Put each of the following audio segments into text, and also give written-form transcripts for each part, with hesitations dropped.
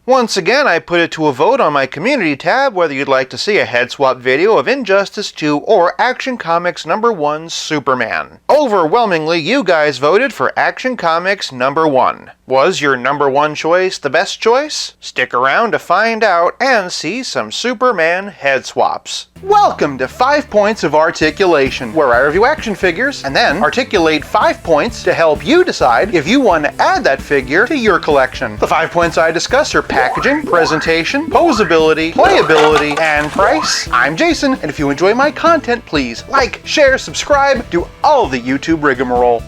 Once again, I put it to a vote on my community tab whether you'd like to see a head swap video of Injustice 2 or Action Comics #1 Superman. Overwhelmingly, you guys voted for Action Comics #1. Was your #1 choice the best choice? Stick around to find out and see some Superman head swaps. Welcome to 5 Points of Articulation, where I review action figures and then articulate 5 points to help you decide if you want to add that figure to your collection. The 5 points I discuss are packaging, presentation, posability, playability, and price. I'm Jason, and if you enjoy my content, please like, share, subscribe, do all the YouTube rigmarole.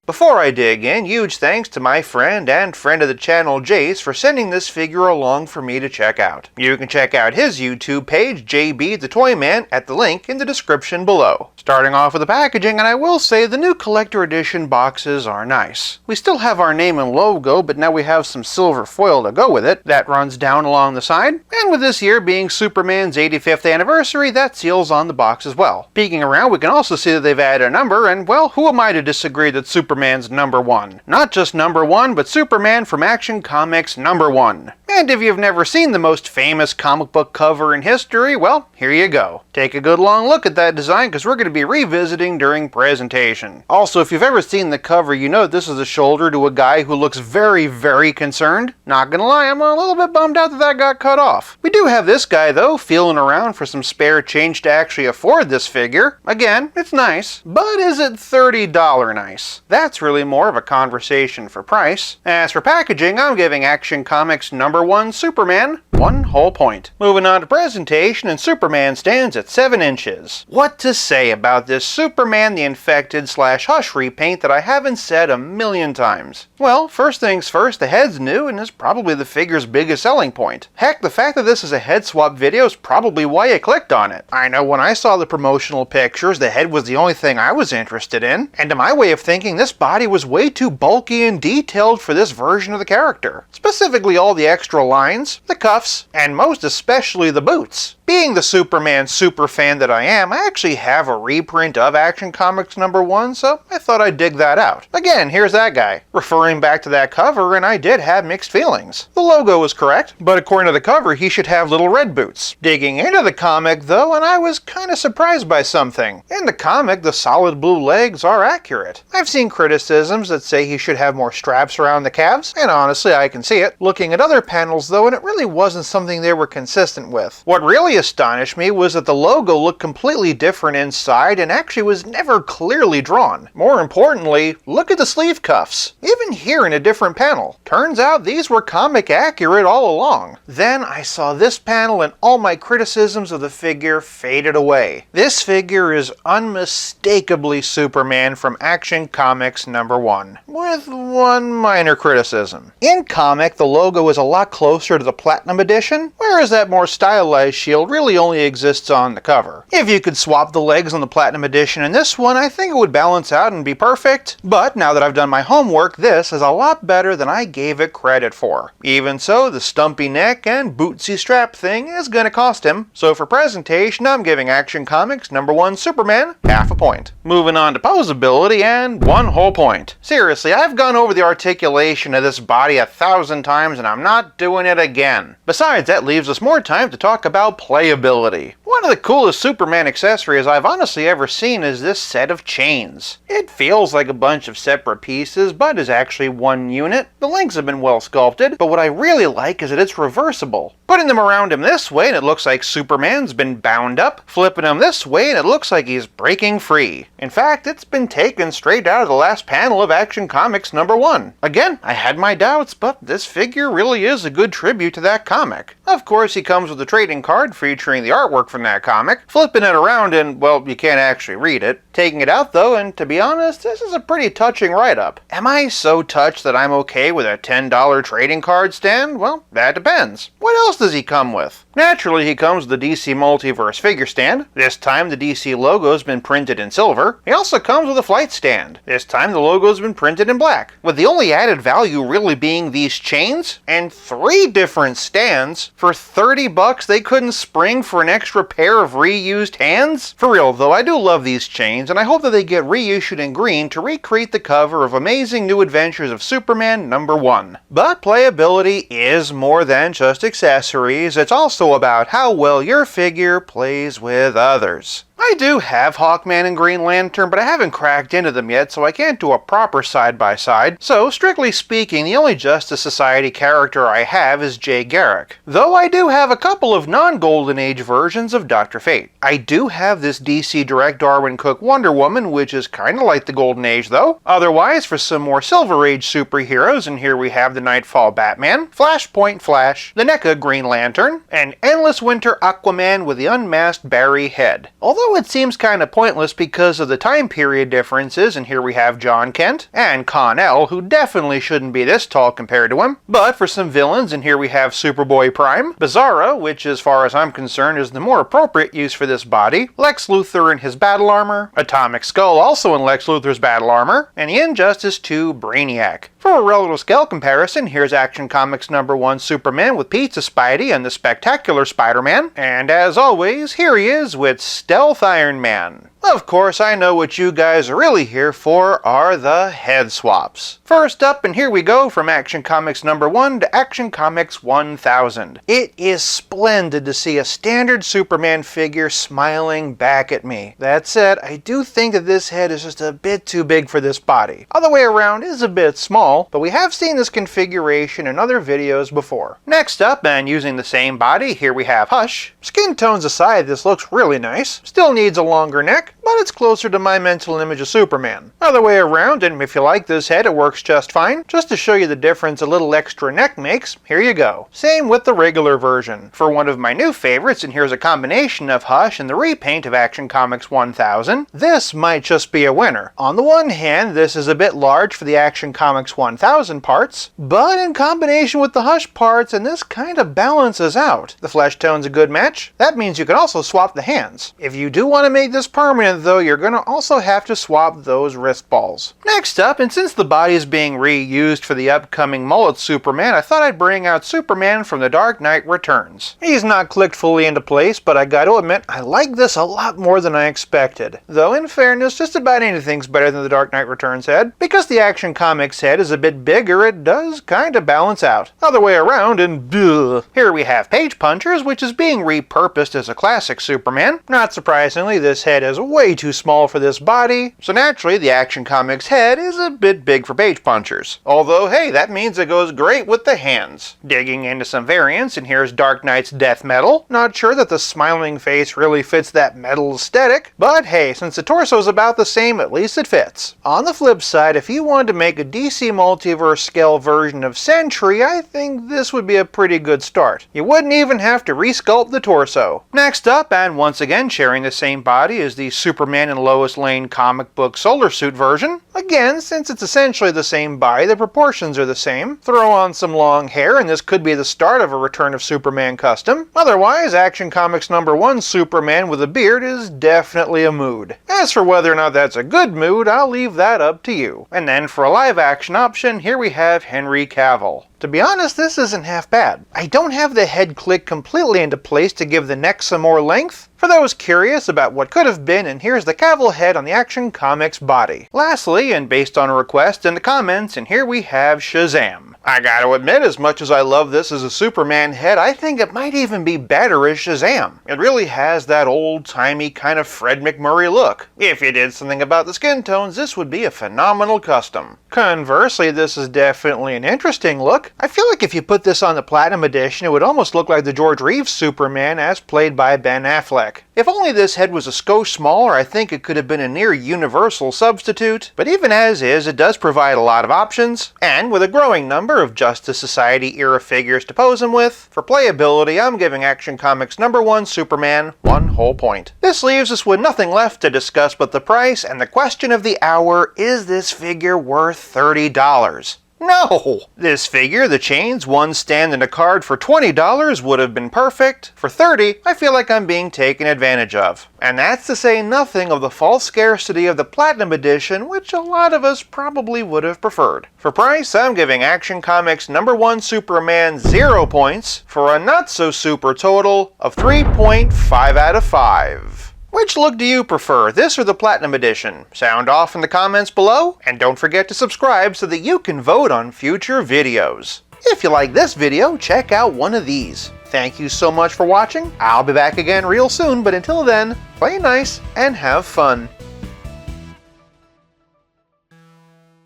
Before I dig in, huge thanks to my friend and friend of the channel Jace for sending this figure along for me to check out. You can check out his YouTube page, JB the Toy Man, at the link in the description below. Starting off with the packaging, and I will say the new collector edition boxes are nice. We still have our name and logo, but now we have some silver foil to go with it. That runs down along the side, and with this year being Superman's 85th anniversary, that seals on the box as well. Peeking around, we can also see that they've added a number, and well, who am I to disagree that Superman's #1. Not just #1, but Superman from Action Comics #1. And if you've never seen the most famous comic book cover in history, well, here you go. Take a good long look at that design because we're going to be revisiting during presentation. Also, if you've ever seen the cover, you know this is a shoulder to a guy who looks very, very concerned. Not gonna lie, I'm a little bit bummed out that that got cut off. We do have this guy, though, feeling around for some spare change to actually afford this figure. Again, it's nice, but is it $30 nice? That's really more of a conversation for price. As for packaging, I'm giving Action Comics #1 Superman 1 whole point. Moving on to presentation, and Superman stands at 7 inches. What to say about this Superman the Infected / Hush repaint that I haven't said a million times? Well, first things first, the head's new and is probably the figure's biggest selling point. Heck, the fact that this is a head swap video is probably why you clicked on it. I know when I saw the promotional pictures, the head was the only thing I was interested in, and to my way of thinking, this body was way too bulky and detailed for this version of the character. Specifically all the extra lines, the cuffs, and most especially the boots. Being the Superman superfan that I am, I actually have a reprint of Action Comics #1, so I thought I'd dig that out. Again, here's that guy. Referring back to that cover, and I did have mixed feelings. The logo was correct, but according to the cover, he should have little red boots. Digging into the comic, though, and I was kinda surprised by something. In the comic, the solid blue legs are accurate. I've seen criticisms that say he should have more straps around the calves, and honestly, I can see it. Looking at other panels, though, and it really wasn't something they were consistent with. What really astonished me was that the logo looked completely different inside and actually was never clearly drawn. More importantly, look at the sleeve cuffs. Even here in a different panel. Turns out these were comic accurate all along. Then I saw this panel and all my criticisms of the figure faded away. This figure is unmistakably Superman from Action Comics #1, with one minor criticism. In comic, the logo is a lot closer to the Platinum Edition, whereas that more stylized shield really only exists on the cover. If you could swap the legs on the Platinum Edition and this one, I think it would balance out and be perfect. But now that I've done my homework, this is a lot better than I gave it credit for. Even so, the stumpy neck and bootsy strap thing is gonna cost him. So for presentation, I'm giving Action Comics #1 Superman half a point. Moving on to posability, and 1 whole point. Seriously, I've gone over the articulation of this body 1,000 times and I'm not doing it again. Besides, that leaves us more time to talk about playability. One of the coolest Superman accessories I've honestly ever seen is this set of chains. It feels like a bunch of separate pieces, but is actually one unit. The links have been well sculpted, but what I really like is that it's reversible. Putting them around him this way and it looks like Superman's been bound up, flipping him this way and it looks like he's breaking free. In fact, it's been taken straight out of the last panel of Action Comics #1. Again, I had my doubts, but this figure really is a good tribute to that comic. Of course, he comes with a trading card featuring the artwork from that comic. Flipping it around and, well, you can't actually read it. Taking it out though, and to be honest, this is a pretty touching write-up. Am I so touched that I'm okay with a $10 trading card stand? Well, that depends. What else else does he come with? Naturally, he comes with the DC Multiverse figure stand. This time the DC logo's been printed in silver. He also comes with a flight stand. This time the logo's been printed in black, with the only added value really being these chains and 3 different stands. For $30 they couldn't spring for an extra pair of reused hands? For real though, I do love these chains, and I hope that they get reissued in green to recreate the cover of Amazing New Adventures of Superman #1. But playability is more than just accessories. It's also about how well your figure plays with others. I do have Hawkman and Green Lantern, but I haven't cracked into them yet, so I can't do a proper side-by-side. So, strictly speaking, the only Justice Society character I have is Jay Garrick. Though I do have a couple of non-Golden Age versions of Dr. Fate. I do have this DC Direct Darwin Cook Wonder Woman, which is kinda like the Golden Age though. Otherwise, for some more Silver Age superheroes, and here we have the Nightfall Batman, Flashpoint Flash, the NECA Green Lantern, and Endless Winter Aquaman with the unmasked Barry head. Although it seems kind of pointless because of the time period differences, and here we have John Kent and Con-El, who definitely shouldn't be this tall compared to him. But for some villains, and here we have Superboy Prime, Bizarro, which as far as I'm concerned is the more appropriate use for this body, Lex Luthor in his battle armor, Atomic Skull also in Lex Luthor's battle armor, and the Injustice 2 Brainiac. For a relative scale comparison, here's Action Comics #1 Superman with Pizza Spidey and the Spectacular Spider-Man, and as always, here he is with Stealth Iron Man. Of course, I know what you guys are really here for are the head swaps. First up, and here we go from Action Comics #1 to Action Comics 1000. It is splendid to see a standard Superman figure smiling back at me. That said, I do think that this head is just a bit too big for this body. Other way around is a bit small, but we have seen this configuration in other videos before. Next up, and using the same body, here we have Hush. Skin tones aside, this looks really nice. Still needs a longer neck, but it's closer to my mental image of Superman. Other way around, and if you like this head, it works just fine. Just to show you the difference a little extra neck makes, here you go. Same with the regular version. For one of my new favorites, and here's a combination of Hush and the repaint of Action Comics 1000, this might just be a winner. On the one hand, this is a bit large for the Action Comics 1000 parts, but in combination with the Hush parts, and this kind of balances out. The flesh tone's a good match. That means you can also swap the hands. If you do want to make this permanent though, you're going to also have to swap those wrist balls. Next up, and since the body is being reused for the upcoming Mullet Superman, I thought I'd bring out Superman from The Dark Knight Returns. He's not clicked fully into place, but I gotta admit, I like this a lot more than I expected. Though in fairness, just about anything's better than the Dark Knight Returns head. Because the Action Comics head is a bit bigger, it does kinda balance out. Other way around, and bleh. Here we have Page Punchers, which is being repurposed as a classic Superman. Not surprisingly, this head is way too small for this body, so naturally the Action Comics head is a bit big for Page Punchers. Although, hey, that means it goes great with the hands. Digging into some variants, and here's Dark Knight's Death Metal. Not sure that the smiling face really fits that metal aesthetic, but hey, since the torso's about the same, at least it fits. On the flip side, if you wanted to make a DC Multiverse scale version of Sentry, I think this would be a pretty good start. You wouldn't even have to resculpt the torso. Next up, and once again sharing the same body, is the Superman and Lois Lane comic book Solar Suit version. Again, since it's essentially the same body, the proportions are the same. Throw on some long hair and this could be the start of a Return of Superman custom. Otherwise, Action Comics #1 Superman with a beard is definitely a mood. As for whether or not that's a good mood, I'll leave that up to you. And then for a live action option, here we have Henry Cavill. To be honest, this isn't half bad. I don't have the head click completely into place to give the neck some more length. For those curious about what could have been, and here's the Cavill head on the Action Comics body. Lastly, and based on a request in the comments, and here we have Shazam. I gotta admit, as much as I love this as a Superman head, I think it might even be better as Shazam. It really has that old-timey kind of Fred McMurray look. If you did something about the skin tones, this would be a phenomenal custom. Conversely, this is definitely an interesting look. I feel like if you put this on the Platinum Edition, it would almost look like the George Reeves Superman as played by Ben Affleck. If only this head was a skosh smaller, I think it could have been a near universal substitute, but even as is, it does provide a lot of options, and with a growing number of Justice Society era figures to pose him with, for playability, I'm giving Action Comics #1 Superman 1 whole point. This leaves us with nothing left to discuss but the price, and the question of the hour, is this figure worth $30? No! This figure, the chains, one stand and a card for $20 would have been perfect. For $30, I feel like I'm being taken advantage of. And that's to say nothing of the false scarcity of the Platinum Edition, which a lot of us probably would have preferred. For price, I'm giving Action Comics #1 Superman 0 points for a not-so-super total of 3.5 out of 5. Which look do you prefer, this or the Platinum Edition? Sound off in the comments below, and don't forget to subscribe so that you can vote on future videos. If you like this video, check out one of these. Thank you so much for watching. I'll be back again real soon, but until then, play nice and have fun.